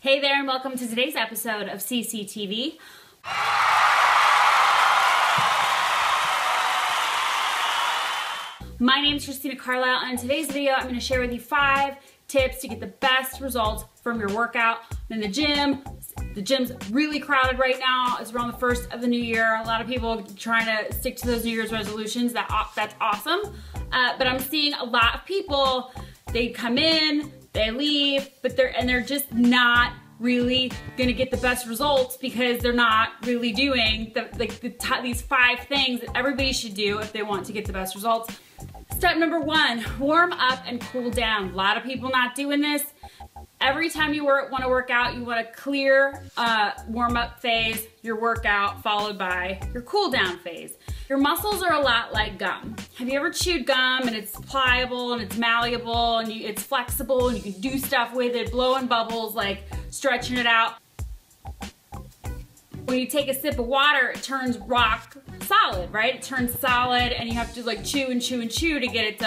Hey there, and welcome to today's episode of CCTV. My name is Christina Carlyle, and in today's video, I'm going to share with you 5 tips to get the best results from your workout in the gym. The gym's really crowded right now. It's around the first of the new year. A lot of people trying to stick to those New Year's resolutions. That's awesome. But I'm seeing a lot of people, they come in, they leave, but they're just not really gonna get the best results because they're not really doing these 5 things that everybody should do if they want to get the best results. Step number 1, warm up and cool down. A lot of people not doing this. Every time you want to work out, you want a clear warm-up phase, your workout, followed by your cool-down phase. Your muscles are a lot like gum. Have you ever chewed gum and it's pliable and it's malleable and it's flexible and you can do stuff with it, blowing bubbles, like stretching it out? When you take a sip of water, it turns rock solid, right? It turns solid and you have to like chew and chew and chew to get it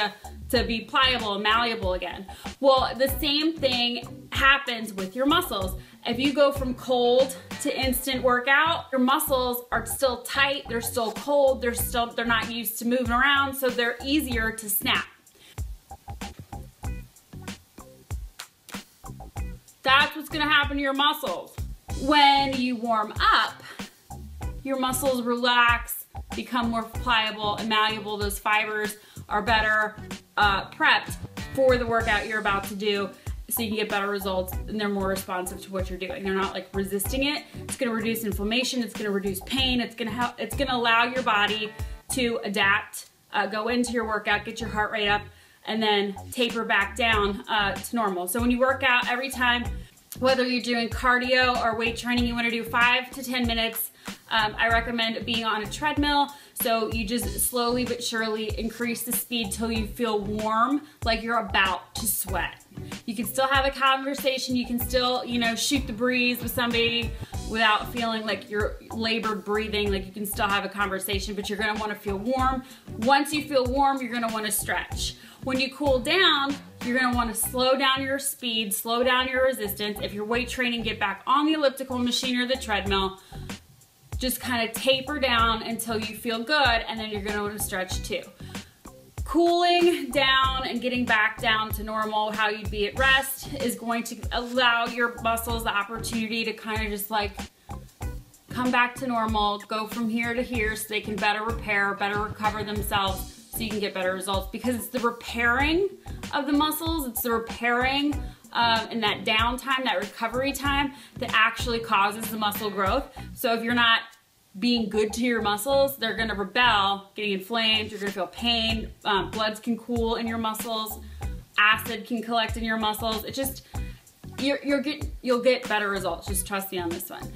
to be pliable and malleable again. Well, the same thing happens with your muscles. If you go from cold to instant workout, your muscles are still tight, they're still cold, they're not used to moving around, so they're easier to snap. That's what's gonna happen to your muscles. When you warm up, your muscles relax, become more pliable and malleable. Those fibers are better prepped for the workout you're about to do, so you can get better results and they're more responsive to what you're doing. They're not like resisting it. It's gonna reduce inflammation, it's gonna reduce pain, it's gonna allow your body to adapt, go into your workout, get your heart rate up, and then taper back down to normal. So when you work out, every time, whether you're doing cardio or weight training, you wanna do 5 to 10 minutes. I recommend being on a treadmill, so you just slowly but surely increase the speed till you feel warm, like you're about to sweat. You can still have a conversation, you can still, shoot the breeze with somebody without feeling like you're labored breathing, like you can still have a conversation, but you're gonna wanna feel warm. Once you feel warm, you're gonna wanna stretch. When you cool down, you're gonna wanna slow down your speed, slow down your resistance. If you're weight training, get back on the elliptical machine or the treadmill. Just kind of taper down until you feel good, and then you're gonna want to stretch too. Cooling down and getting back down to normal, how you'd be at rest, is going to allow your muscles the opportunity to kind of just like come back to normal, go from here to here so they can better repair, better recover themselves so you can get better results, because it's the repairing of the muscles, it's the repairing and that downtime, that recovery time, that actually causes the muscle growth. So if you're not being good to your muscles, they're gonna rebel, getting inflamed, you're gonna feel pain, bloods can cool in your muscles, acid can collect in your muscles. It just, you'll get better results, just trust me on this one.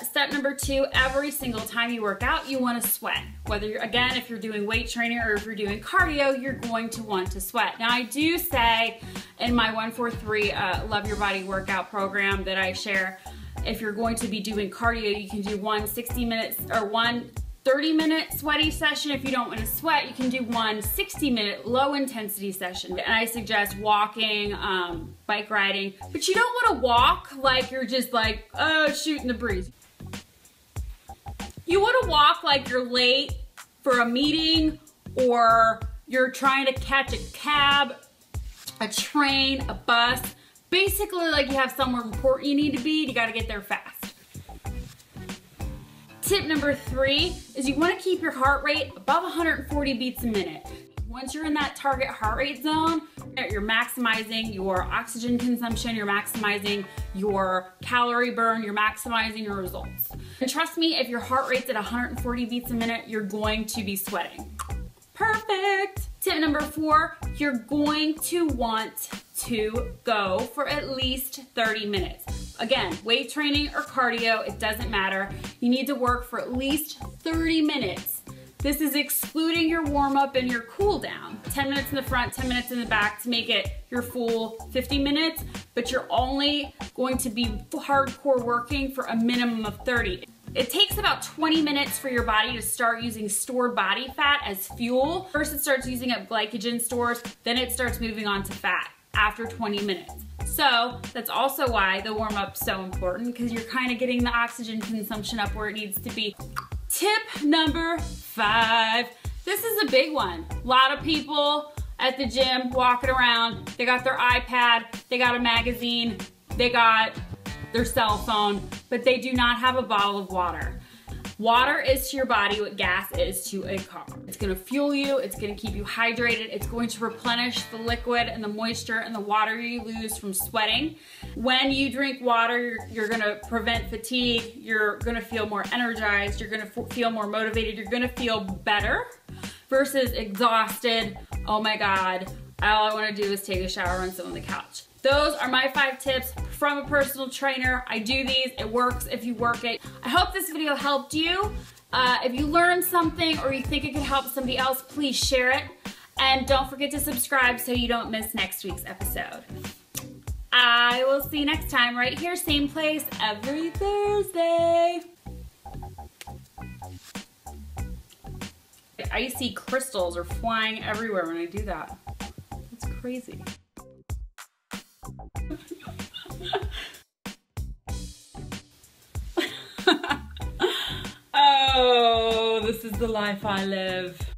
Step number 2, every single time you work out, you wanna sweat. Whether you're, again, if you're doing weight training or if you're doing cardio, you're going to want to sweat. Now I do say in my 143 Love Your Body workout program that I share, if you're going to be doing cardio, you can do one 60 minutes or one 30-minute sweaty session. If you don't want to sweat, you can do one 60-minute low intensity session. And I suggest walking, bike riding, but you don't want to walk like you're just like, shooting the breeze. You want to walk like you're late for a meeting, or you're trying to catch a cab, a train, a bus. Basically like you have somewhere important you need to be, you gotta get there fast. Tip number 3 is you wanna keep your heart rate above 140 beats a minute. Once you're in that target heart rate zone, you're maximizing your oxygen consumption, you're maximizing your calorie burn, you're maximizing your results. And trust me, if your heart rate's at 140 beats a minute, you're going to be sweating. Perfect! Tip number 4, you're going to want to go for at least 30 minutes. Again, weight training or cardio, it doesn't matter. You need to work for at least 30 minutes. This is excluding your warm-up and your cool-down. 10 minutes in the front, 10 minutes in the back to make it your full 50 minutes, but you're only going to be hardcore working for a minimum of 30. It takes about 20 minutes for your body to start using stored body fat as fuel. First it starts using up glycogen stores, then it starts moving on to fat. after 20 minutes. So that's also why the warm-up's so important, because you're kind of getting the oxygen consumption up where it needs to be. Tip number 5. This is a big one. A lot of people at the gym walking around, they got their iPad, they got a magazine, they got their cell phone, but they do not have a bottle of water. Water is to your body what gas is to a car. It's gonna fuel you, it's gonna keep you hydrated, it's going to replenish the liquid and the moisture and the water you lose from sweating. When you drink water, you're gonna prevent fatigue, you're gonna feel more energized, you're gonna feel more motivated, you're gonna feel better versus exhausted. Oh my God, all I wanna do is take a shower and sit on the couch. Those are my 5 tips from a personal trainer. I do these, it works if you work it. I hope this video helped you. If you learned something or you think it could help somebody else, please share it. And don't forget to subscribe so you don't miss next week's episode. I will see you next time right here, same place, every Thursday. I see crystals are flying everywhere when I do that. It's crazy. Oh, this is the life I live.